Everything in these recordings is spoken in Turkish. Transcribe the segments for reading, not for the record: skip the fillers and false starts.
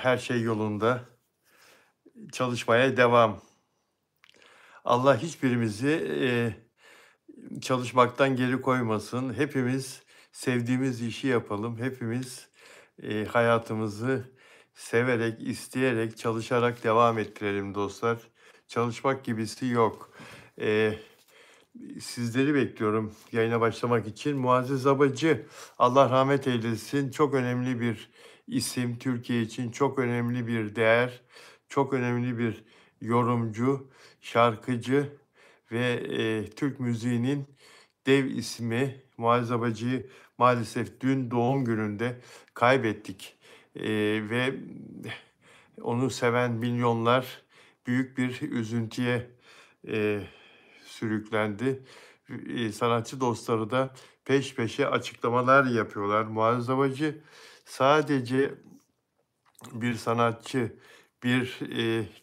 Her şey yolunda. Çalışmaya devam. Allah hiçbirimizi, çalışmaktan geri koymasın. Hepimiz sevdiğimiz işi yapalım. Hepimiz, hayatımızı severek, isteyerek, çalışarak devam ettirelim dostlar. Çalışmak gibisi yok. Eee, Sizleri bekliyorum yayına başlamak için. Muazzez Abacı, Allah rahmet eylesin. Çok önemli bir isim, Türkiye için çok önemli bir değer, çok önemli bir yorumcu, şarkıcı ve, Türk müziğinin dev ismi Muazzez Abacı'yı maalesef dün doğum gününde kaybettik. Ve onu seven milyonlar büyük bir üzüntüye, eee, sürüklendi. Sanatçı dostları da peş peşe açıklamalar yapıyorlar. Muazzez Abacı sadece bir sanatçı, bir,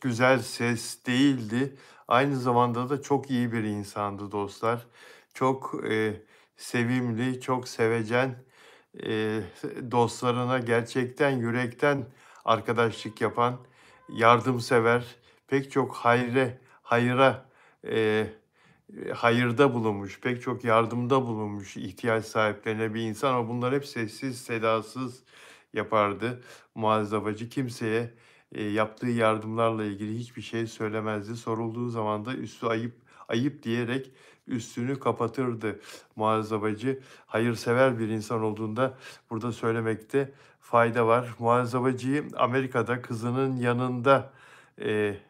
güzel ses değildi. Aynı zamanda da çok iyi bir insandı dostlar. Çok, sevimli, çok sevecen, dostlarına gerçekten yürekten arkadaşlık yapan, yardımsever, pek çok hayra, hayırda bulunmuş, pek çok yardımda bulunmuş ihtiyaç sahiplerine bir insan ama bunları hep sessiz sedasız yapardı. Muazzabacı kimseye, yaptığı yardımlarla ilgili hiçbir şey söylemezdi. Sorulduğu zaman da üstü ayıp, ayıp diyerek üstünü kapatırdı muazzabacı. Hayırsever bir insan olduğunda burada söylemekte fayda var. Muazzabacıyı Amerika'da kızının yanında, eee,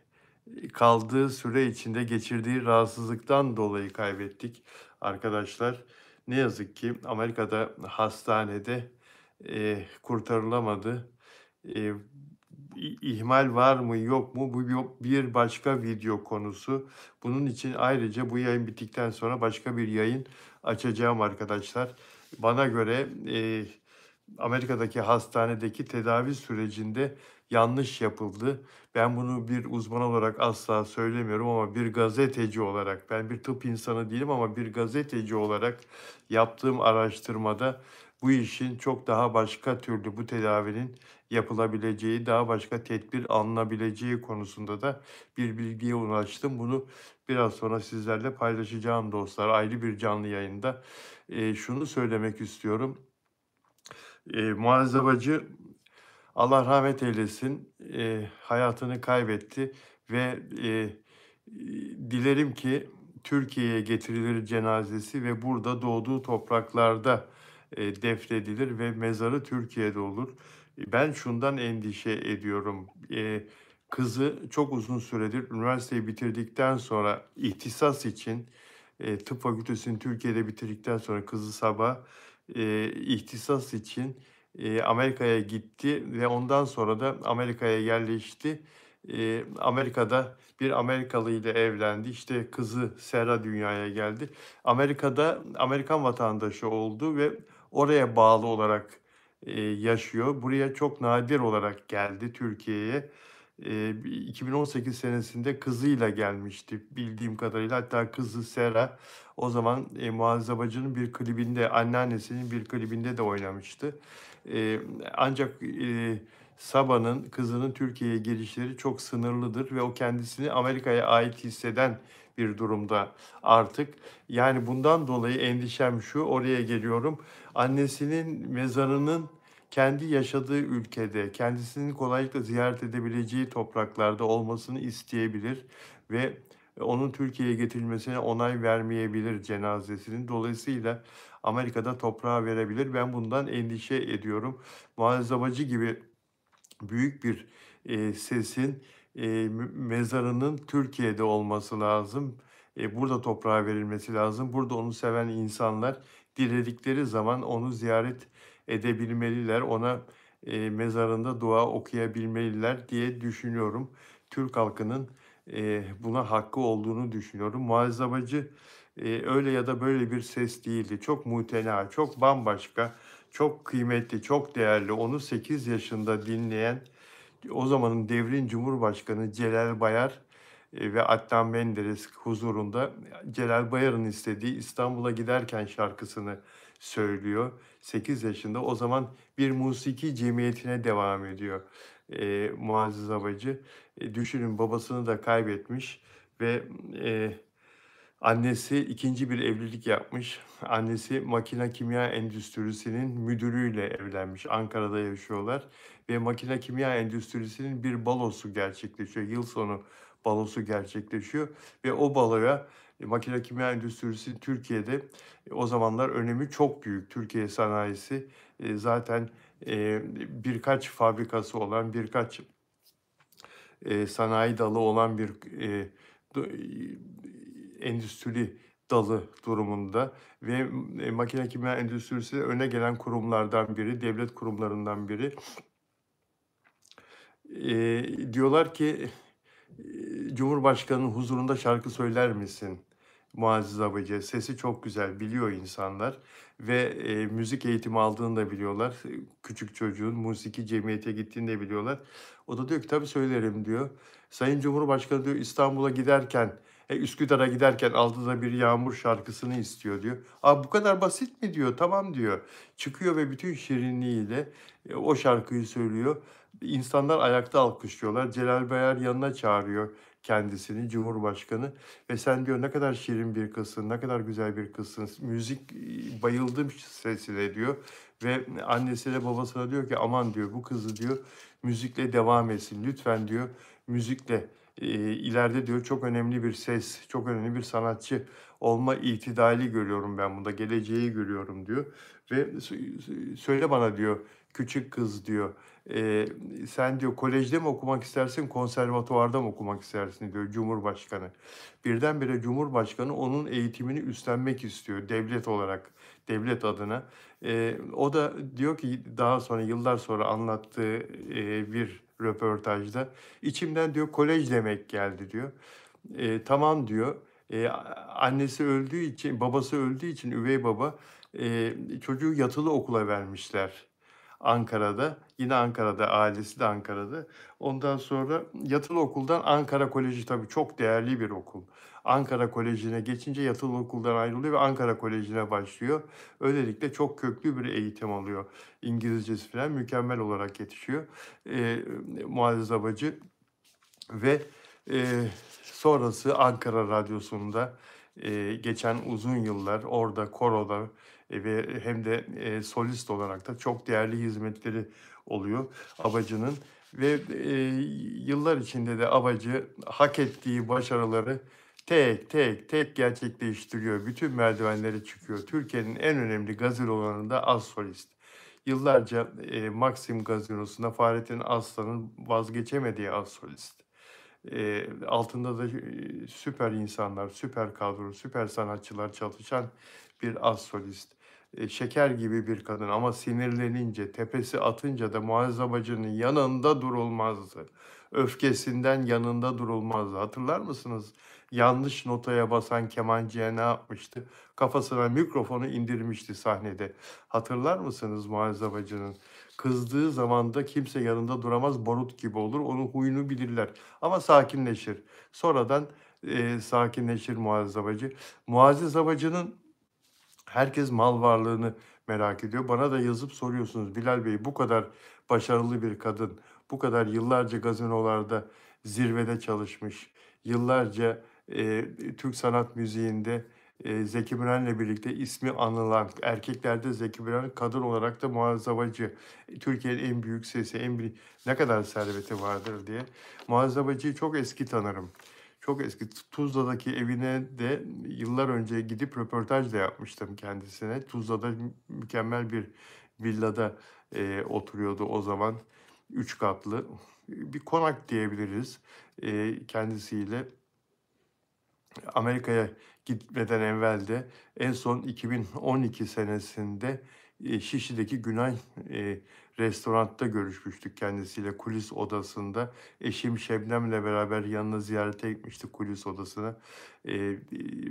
kaldığı süre içinde geçirdiği rahatsızlıktan dolayı kaybettik arkadaşlar. Ne yazık ki Amerika'da hastanede, kurtarılamadı. Eee, ihmal var mı yok mu? Bu bir başka video konusu. Bunun için ayrıca bu yayın bittikten sonra başka bir yayın açacağım arkadaşlar. Bana göre, Amerika'daki hastanedeki tedavi sürecinde yanlış yapıldı. Ben bunu bir uzman olarak asla söylemiyorum ama bir gazeteci olarak, ben bir tıp insanı değilim ama bir gazeteci olarak yaptığım araştırmada bu işin çok daha başka türlü bu tedavinin yapılabileceği, daha başka tedbir alınabileceği konusunda da bir bilgiye ulaştım. Bunu biraz sonra sizlerle paylaşacağım dostlar ayrı bir canlı yayında. Şunu söylemek istiyorum. Muazzez Abacı Allah rahmet eylesin, hayatını kaybetti ve, dilerim ki Türkiye'ye getirilir cenazesi ve burada doğduğu topraklarda, defnedilir ve mezarı Türkiye'de olur. Ben şundan endişe ediyorum. Kızı çok uzun süredir üniversiteyi bitirdikten sonra ihtisas için, tıp fakültesini Türkiye'de bitirdikten sonra kızı Sabah, ihtisas için Amerika'ya gitti ve ondan sonra da Amerika'ya yerleşti. Amerika'da bir Amerikalı ile evlendi. İşte kızı Sera dünyaya geldi. Amerika'da Amerikan vatandaşı oldu ve oraya bağlı olarak, yaşıyor. Buraya çok nadir olarak geldi Türkiye'ye. 2018 senesinde kızıyla gelmişti bildiğim kadarıyla. Hatta kızı Sera o zaman, Muazzez Abacı'nın bir klibinde, anneannesinin bir klibinde de oynamıştı. Eee, Ancak, Saba'nın, kızının Türkiye'ye gelişleri çok sınırlıdır ve o kendisini Amerika'ya ait hisseden bir durumda artık. Yani bundan dolayı endişem şu, oraya geliyorum. Annesinin mezarının kendi yaşadığı ülkede, kendisinin kolaylıkla ziyaret edebileceği topraklarda olmasını isteyebilir ve onun Türkiye'ye getirilmesine onay vermeyebilir cenazesinin. Dolayısıyla Amerika'da toprağa verebilir. Ben bundan endişe ediyorum. Muazzez Abacı gibi büyük bir, sesin, mezarının Türkiye'de olması lazım. Burada toprağa verilmesi lazım. Burada onu seven insanlar diledikleri zaman onu ziyaret edebilmeliler. Ona, mezarında dua okuyabilmeliler diye düşünüyorum. Türk halkının, buna hakkı olduğunu düşünüyorum. Muazzez Abacı, öyle ya da böyle bir ses değildi. Çok muhtena, çok bambaşka, çok kıymetli, çok değerli. Onu 8 yaşında dinleyen, o zamanın devrin Cumhurbaşkanı Celal Bayar, ve Adnan Menderes huzurunda Celal Bayar'ın istediği İstanbul'a Giderken şarkısını söylüyor. 8 yaşında. O zaman bir musiki cemiyetine devam ediyor. Muazzez Abacı. Düşünün babasını da kaybetmiş ve, eee, annesi ikinci bir evlilik yapmış. Annesi makine kimya endüstrisinin müdürüyle evlenmiş. Ankara'da yaşıyorlar ve makine kimya endüstrisinin bir balosu gerçekleşiyor. Yıl sonu balosu gerçekleşiyor ve o baloya, makine kimya endüstrisi Türkiye'de, o zamanlar önemi çok büyük. Türkiye sanayisi, zaten, birkaç fabrikası olan, birkaç sanayi dalı olan bir, endüstri dalı durumunda ve, makine kimya endüstrisi öne gelen kurumlardan biri, devlet kurumlarından biri. Diyorlar ki, "Cumhurbaşkanının huzurunda şarkı söyler misin?" Muazzez Abacı. Sesi çok güzel, biliyor insanlar ve, müzik eğitimi aldığını da biliyorlar. Küçük çocuğun musiki cemiyete gittiğini de biliyorlar. O da diyor ki, "Tabii söylerim." diyor. Sayın Cumhurbaşkanı diyor, "İstanbul'a giderken, Üsküdar'a giderken Altıda Bir Yağmur şarkısını istiyor." diyor. "A, bu kadar basit mi?" diyor. "Tamam." diyor. Çıkıyor ve bütün şirinliğiyle, o şarkıyı söylüyor. İnsanlar ayakta alkışlıyorlar. Celal Bayar yanına çağırıyor kendisini, Cumhurbaşkanı ve "Sen" diyor, "ne kadar şirin bir kızsın, ne kadar güzel bir kızsın. Müzik, bayıldım sesine." diyor ve annesine babasına diyor ki, "Aman." diyor, "Bu kızı" diyor, "müzikle devam etsin. Lütfen." diyor, "müzikle, ileride" diyor, "çok önemli bir ses, çok önemli bir sanatçı olma itidali görüyorum ben bunda, geleceği görüyorum." diyor ve "Söyle bana." diyor, "küçük kız." diyor, Eee, "Sen" diyor, "kolejde mi okumak istersin, konservatuvarda mı okumak istersin?" diyor Cumhurbaşkanı. Birdenbire Cumhurbaşkanı onun eğitimini üstlenmek istiyor devlet olarak, devlet adına. O da diyor ki daha sonra, yıllar sonra anlattığı, bir röportajda, "İçimden" diyor, "kolej demek geldi." diyor. "Tamam." diyor. Annesi öldüğü için, babası öldüğü için üvey baba, çocuğu yatılı okula vermişler. Ankara'da. Yine Ankara'da, ailesi de Ankara'da. Ondan sonra yatılı okuldan Ankara Koleji tabii çok değerli bir okul. Ankara Koleji'ne geçince yatılı okuldan ayrılıyor ve Ankara Koleji'ne başlıyor. Öylelikle çok köklü bir eğitim alıyor. İngilizcesi falan mükemmel olarak yetişiyor. Muazzez Abacı ve, sonrası Ankara Radyosu'nda, geçen uzun yıllar orada koroda, ve hem de, solist olarak da çok değerli hizmetleri oluyor Abacı'nın ve, yıllar içinde de Abacı hak ettiği başarıları tek tek tek gerçekleştiriyor. Bütün merdivenleri çıkıyor. Türkiye'nin en önemli gazinolarında az solist. Yıllarca, Maxim Gazinosu'nda Fahrettin Aslan'ın vazgeçemediği az solist. Altında da, süper insanlar, süper kadro, süper sanatçılar çalışan bir az solist. Şeker gibi bir kadın ama sinirlenince, tepesi atınca da Muazzez Bacı'nın yanında durulmazdı. Öfkesinden yanında durulmazdı. Hatırlar mısınız? Yanlış notaya basan kemancıya ne yapmıştı? Kafasına mikrofonu indirmişti sahnede. Hatırlar mısınız Muazzez Bacı'nın? Kızdığı zaman da kimse yanında duramaz, barut gibi olur. Onun huyunu bilirler ama sakinleşir. Sonradan, sakinleşir Muazzez Abacı. Muazzez Abacı'nın herkes mal varlığını merak ediyor. Bana da yazıp soruyorsunuz, "Bilal Bey, bu kadar başarılı bir kadın, bu kadar yıllarca gazinolarda zirvede çalışmış, yıllarca, Türk sanat müziğinde, Zeki Müren'le birlikte ismi anılan, erkeklerde Zeki Müren, kadın olarak da Muazzez Abacı, Türkiye'nin en büyük sesi, en büyük ne kadar serveti vardır." diye. Muazzez Abacı'yı çok eski tanırım. Çok eski. Tuzla'daki evine de yıllar önce gidip röportaj da yapmıştım kendisine. Tuzla'da mükemmel bir villada, oturuyordu o zaman. 3 katlı bir konak diyebiliriz, kendisiyle. Amerika'ya gitmeden evvel de en son 2012 senesinde, Şişli'deki Günay, restoranda görüşmüştük kendisiyle kulis odasında. Eşim Şebnem'le beraber yanına ziyarete gitmiştik kulis odasına.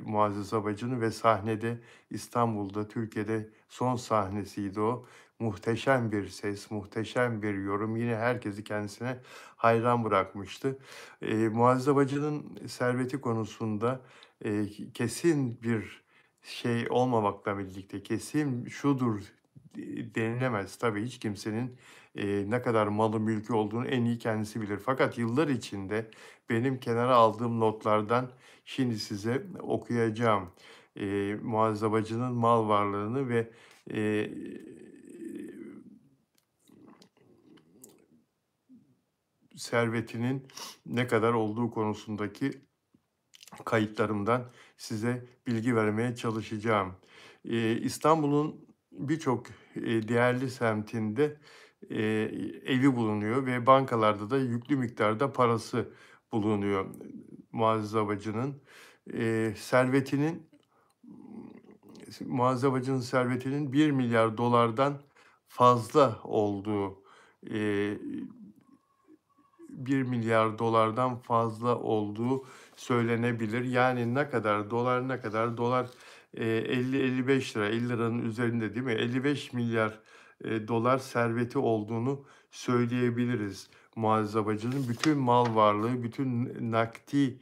Muazzez Abacı'nın ve sahnede İstanbul'da, Türkiye'de son sahnesiydi o. Muhteşem bir ses, muhteşem bir yorum. Yine herkesi kendisine hayran bırakmıştı. Muazzez Abacı'nın serveti konusunda, kesin bir şey olmamakla birlikte, kesin şudur denilemez. Tabii hiç kimsenin, ne kadar malı mülkü olduğunu en iyi kendisi bilir. Fakat yıllar içinde benim kenara aldığım notlardan şimdi size okuyacağım. Muazzabacının mal varlığını ve eee, servetinin ne kadar olduğu konusundaki kayıtlarımdan size bilgi vermeye çalışacağım. İstanbul'un birçok değerli semtinde evi bulunuyor ve bankalarda da yüklü miktarda parası bulunuyor Muazzez Abacı'nın. Servetinin Muazzez Abacı'nın servetinin 1 milyar dolardan fazla olduğu, eee 1 milyar dolardan fazla olduğu söylenebilir. Yani ne kadar? Dolar ne kadar? Dolar 50-55 lira, 50 liranın üzerinde değil mi? 55 milyar dolar serveti olduğunu söyleyebiliriz Muazzez Abacı'nın. Bütün mal varlığı, bütün nakdi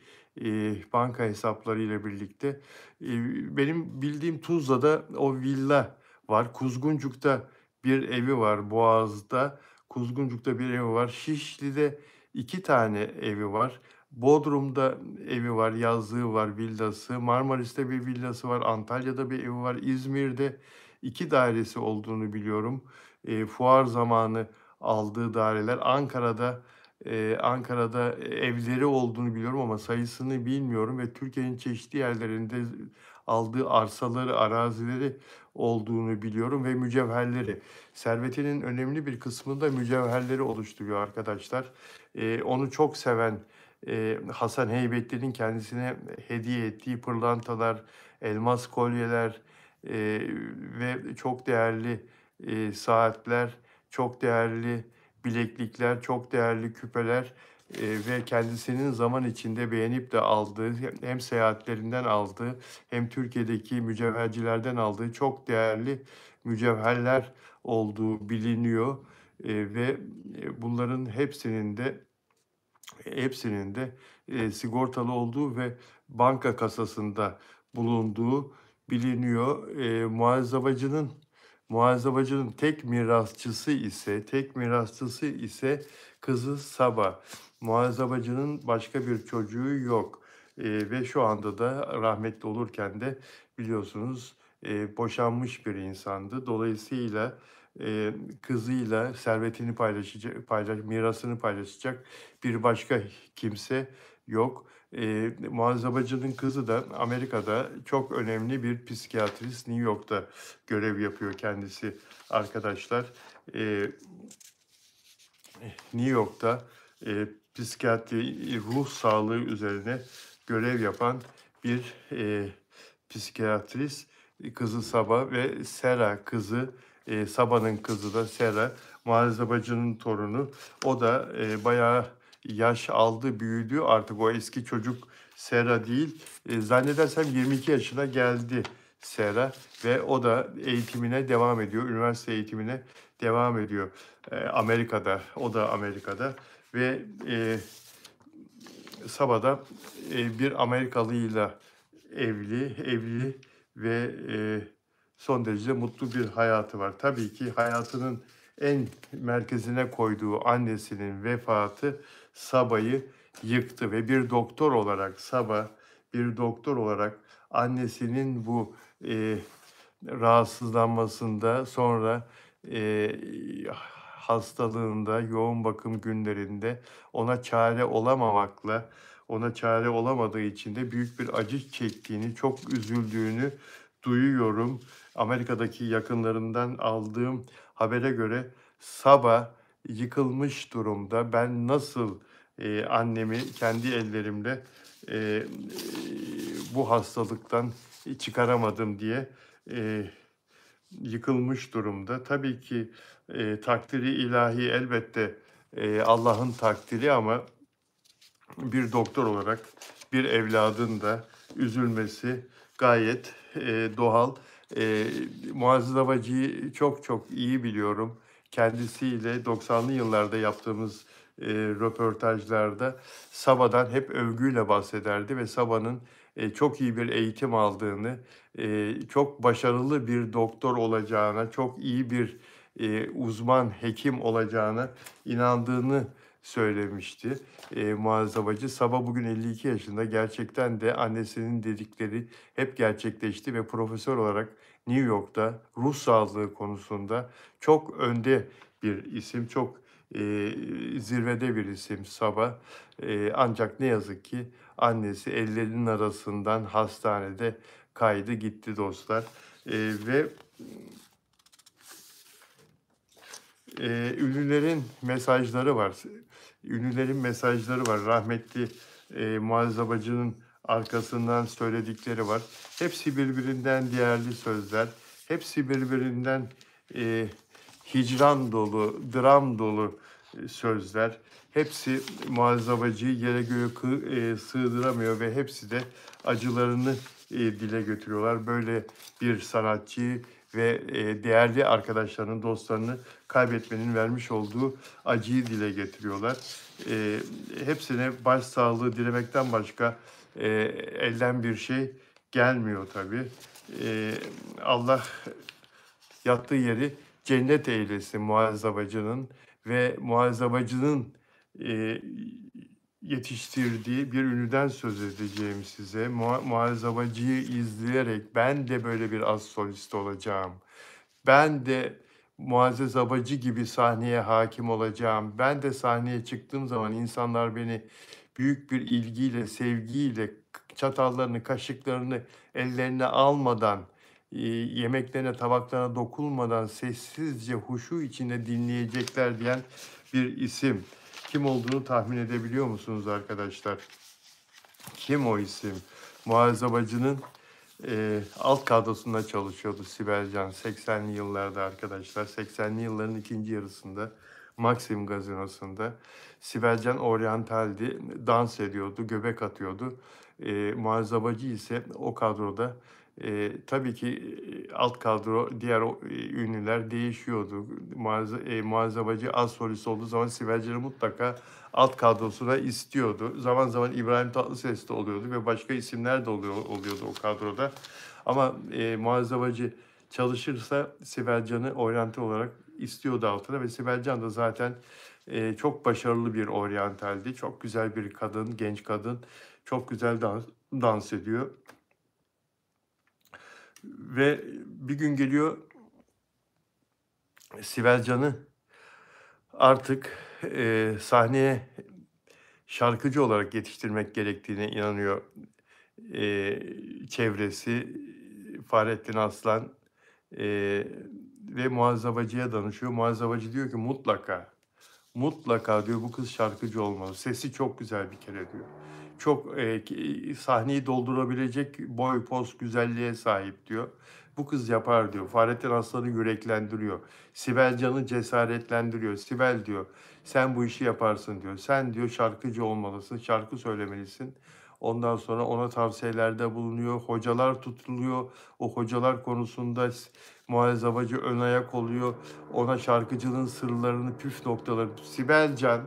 banka hesapları ile birlikte. Benim bildiğim Tuzla'da o villa var. Kuzguncuk'ta bir evi var, Boğaz'da. Kuzguncuk'ta bir evi var. Şişli'de 2 tane evi var. Bodrum'da evi var, yazlığı var, villası. Marmaris'te bir villası var. Antalya'da bir evi var. İzmir'de 2 dairesi olduğunu biliyorum. Fuar zamanı aldığı daireler. Ankara'da evleri olduğunu biliyorum ama sayısını bilmiyorum ve Türkiye'nin çeşitli yerlerinde aldığı arsaları, arazileri olduğunu biliyorum ve mücevherleri. Servetinin önemli bir kısmını da mücevherleri oluşturuyor arkadaşlar. Onu çok seven Hasan Heybetli'nin kendisine hediye ettiği pırlantalar, elmas kolyeler ve çok değerli saatler, çok değerli bileklikler, çok değerli küpeler ve kendisinin zaman içinde beğenip de aldığı, hem seyahatlerinden aldığı hem Türkiye'deki mücevhercilerden aldığı çok değerli mücevherler olduğu biliniyor. Ve bunların hepsinin de sigortalı olduğu ve banka kasasında bulunduğu biliniyor. Muazzabacı'nın tek mirasçısı ise kızı Saba. Muazzabacı'nın başka bir çocuğu yok. Ve şu anda da rahmetli olurken de biliyorsunuz boşanmış bir insandı. Dolayısıyla kızıyla servetini mirasını paylaşacak bir başka kimse yok. Muazzabacı'nın kızı da Amerika'da çok önemli bir psikiyatrist. New York'ta görev yapıyor kendisi arkadaşlar. Eee, New York'ta psikiyatri, ruh sağlığı üzerine görev yapan bir psikiyatrist. Kızı Saba ve Sera kızı, Saba'nın kızı da Sera, Muazzabacı'nın torunu. O da bayağı yaş aldı, büyüdü. Artık o eski çocuk Sera değil. Zannedersem 22 yaşına geldi Sera ve o da eğitimine devam ediyor. Üniversite eğitimine devam ediyor. Amerika'da, o da Amerika'da ve Saba'da bir Amerikalıyla evli ve son derece mutlu bir hayatı var. Tabii ki hayatının en merkezine koyduğu annesinin vefatı Saba'yı yıktı ve bir doktor olarak annesinin bu rahatsızlanmasında, sonra hastalığında, yoğun bakım günlerinde ona çare olamadığı için de büyük bir acı çektiğini, çok üzüldüğünü duyuyorum. Amerika'daki yakınlarından aldığım habere göre Saba yıkılmış durumda. Ben nasıl annemi kendi ellerimle eee, bu hastalıktan çıkaramadım diye yıkılmış durumda. Tabii ki takdiri ilahi elbette Allah'ın takdiri ama bir doktor olarak bir evladın da üzülmesi gayet doğal. Muazzez Abacı'yı çok çok iyi biliyorum. Kendisiyle 90'lı yıllarda yaptığımız röportajlarda Saba'dan hep övgüyle bahsederdi ve Saba'nın çok iyi bir eğitim aldığını, çok başarılı bir doktor olacağına, çok iyi bir uzman hekim olacağına inandığını söylemişti. Muazzez Bacı. Sabah bugün 52 yaşında. Gerçekten de annesinin dedikleri hep gerçekleşti ve profesör olarak New York'ta ruh sağlığı konusunda çok önde bir isim, çok zirvede bir isim Sabah. Ancak ne yazık ki annesi ellerinin arasından hastanede kaydı gitti dostlar. Ve ünlülerin mesajları var. Ünlülerin mesajları var. Rahmetli Muazzez Bacı'nın arkasından söyledikleri var. Hepsi birbirinden değerli sözler. Hepsi birbirinden e, hicran dolu, dram dolu sözler. Hepsi Muazzez Bacı'yı yere göğe sığdıramıyor ve hepsi de acılarını dile götürüyorlar. Böyle bir sanatçıyı ve değerli arkadaşlarını, dostlarını kaybetmenin vermiş olduğu acıyı dile getiriyorlar. Hepsine başsağlığı dilemekten başka elden bir şey gelmiyor tabii. Allah yattığı yeri cennet eylesin Muazzez Bacı'nın ve Muazzez Bacı'nın yetiştirdiği bir ünlüden söz edeceğim size. Muazzez Bacı'yı izleyerek ben de böyle bir az solist olacağım. Ben de Muazzez Abacı gibi sahneye hakim olacağım. Ben de sahneye çıktığım zaman insanlar beni büyük bir ilgiyle, sevgiyle, çatallarını, kaşıklarını ellerine almadan, yemeklerine, tabaklarına dokunmadan sessizce, huşu içinde dinleyecekler diyen bir isim. Kim olduğunu tahmin edebiliyor musunuz arkadaşlar? Kim o isim? Muazzez Bacı'nın alt kadrosunda çalışıyordu Sibel Can 80'li yıllarda arkadaşlar. 80'li yılların ikinci yarısında Maxim Gazinosu'nda Sibel Can oryantaldi, dans ediyordu, göbek atıyordu. Muazzez Bacı ise o kadroda tabii ki alt kadro, diğer ünlüler değişiyordu. Muazzez Bacı az solist olduğu zaman Sibel Can'ı mutlaka alt kadrosuna istiyordu. Zaman zaman İbrahim Tatlıses de oluyordu ve başka isimler de oluyordu o kadroda. Ama Muazzez Bacı çalışırsa Sibel Can'ı oryante olarak istiyordu altına ve Sibel Can da zaten çok başarılı bir oryantaldi. Çok güzel bir kadın, genç kadın. Çok güzel dans ediyor. Ve bir gün geliyor Sibel Can'ı artık sahneye şarkıcı olarak yetiştirmek gerektiğine inanıyor çevresi. Fahrettin Aslan ve Muazzez Bacı'ya danışıyor. Muazzez Bacı diyor ki mutlaka diyor bu kız şarkıcı olmalı. Sesi çok güzel bir kere diyor. Çok sahneyi doldurabilecek boy, poz, güzelliğe sahip diyor. Bu kız yapar diyor. Fahrettin Aslan'ı yüreklendiriyor. Sibel Can'ı cesaretlendiriyor. Sibel diyor, sen bu işi yaparsın diyor. Sen diyor şarkıcı olmalısın, şarkı söylemelisin. Ondan sonra ona tavsiyelerde bulunuyor. Hocalar tutuluyor. O hocalar konusunda Muazzez Bacı ön ayak oluyor. Ona şarkıcılığın sırlarını, püf noktaları. Sibel Can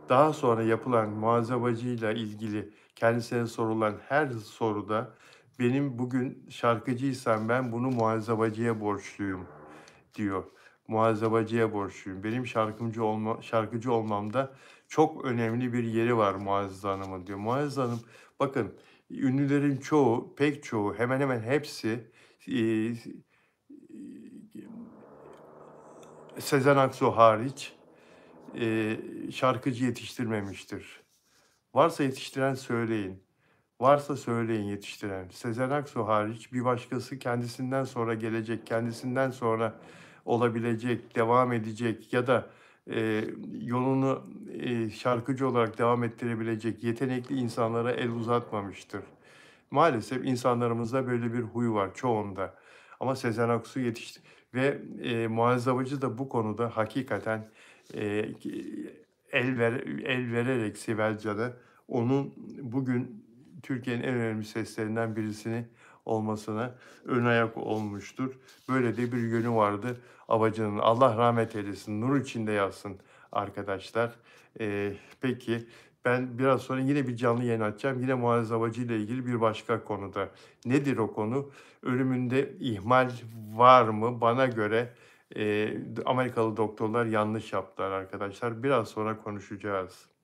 daha sonra yapılan Muazzez Bacı ile ilgili kendisine sorulan her soruda benim bugün şarkıcıysam ben bunu Muazzez Bacı'ya borçluyum diyor. Muazzez Bacı'ya borçluyum. Benim şarkıcı olmamda çok önemli bir yeri var Muazzez Hanım'ın diyor. Muazzez Hanım bakın ünlülerin çoğu, pek çoğu, hemen hemen hepsi Sezen Aksu hariç şarkıcı yetiştirmemiştir. Varsa yetiştiren söyleyin. Varsa söyleyin yetiştiren. Sezen Aksu hariç bir başkası kendisinden sonra gelecek, kendisinden sonra olabilecek, devam edecek ya da yolunu şarkıcı olarak devam ettirebilecek yetenekli insanlara el uzatmamıştır. Maalesef insanlarımızda böyle bir huy var çoğunda. Ama Sezen Aksu yetişti ve Muazzez Abacı da bu konuda hakikaten e, el vererek Sibel Can'a onun bugün Türkiye'nin en önemli seslerinden birisini olmasına ön ayak olmuştur. Böyle de bir yönü vardı Abacı'nın. Allah rahmet eylesin, nur içinde yatsın arkadaşlar. Peki ben biraz sonra yine bir canlı yayın açacağım. Yine Muazzez Abacı ile ilgili bir başka konuda. Nedir o konu? Ölümünde ihmal var mı? Bana göre Amerikalı doktorlar yanlış yaptılar arkadaşlar. Biraz sonra konuşacağız.